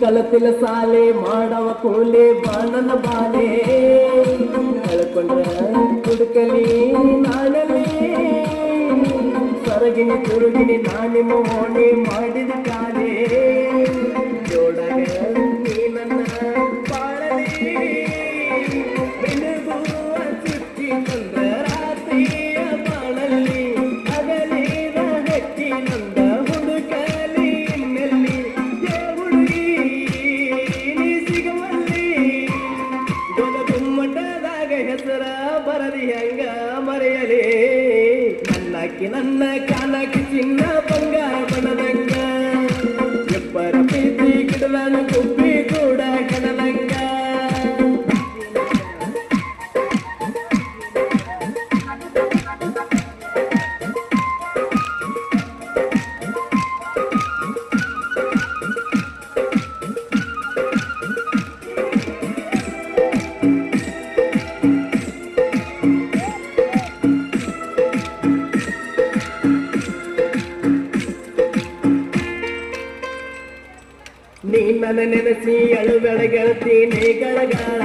ಕಲತಿಲ ಸಾಲೆ ಮಾಡವ ಕೂಲೆ ಬಾಣನ ಬಾಲೆ ಕಳ್ಕೊಂಡ್ರ ಕುಡುಕಲಿ ನಾಡಲಿ ಸರಗಿನಿ ತುರುಗಿನಿ ನಾನಿ ಮೋಣಿ ಮಾಡಿದ ಕಾಲೆ ಜೋಡಗ ನೀ ನನ್ನ ಬಾಳಲಿ ಬೆಳಗುವ ಚುಚ್ಚಿ ತಂದ್ರ ರಾತ್ರಿಯ ಬಾಳಲ್ಲಿ ಅಗಲಿದ ಹಕ್ಕಿ ನಂದ ಹುಡುಕಲಿ ಇನ್ನೆಲ್ಲಿ ಹುಡುಗಿ ನೀ ಸಿಗವಲ್ಲಿ ಗುಮ್ಮಟದಾಗ ಹೆಸರ ಬರದಿ ಹೆಂಗ ಮರೆಯಲಿ ನನ್ನಕ್ಕಿ ನನ್ನ ಕಾಲಕ್ಕೆ ಚಿನ್ನ ಬಂಗಾರ ಬಣದಂಗ ಇಬ್ಬರ ಪ್ರೀತಿ ಗಿಡದ ಗುಬ್ಬಿ ಕೂಡ ಕಣದಂಗ ನೀ ನನ್ನ ನೆನೆಸಿ ಅಳುಗಳ ಗೆಳತಿ ನೇಗಳಗಾಳ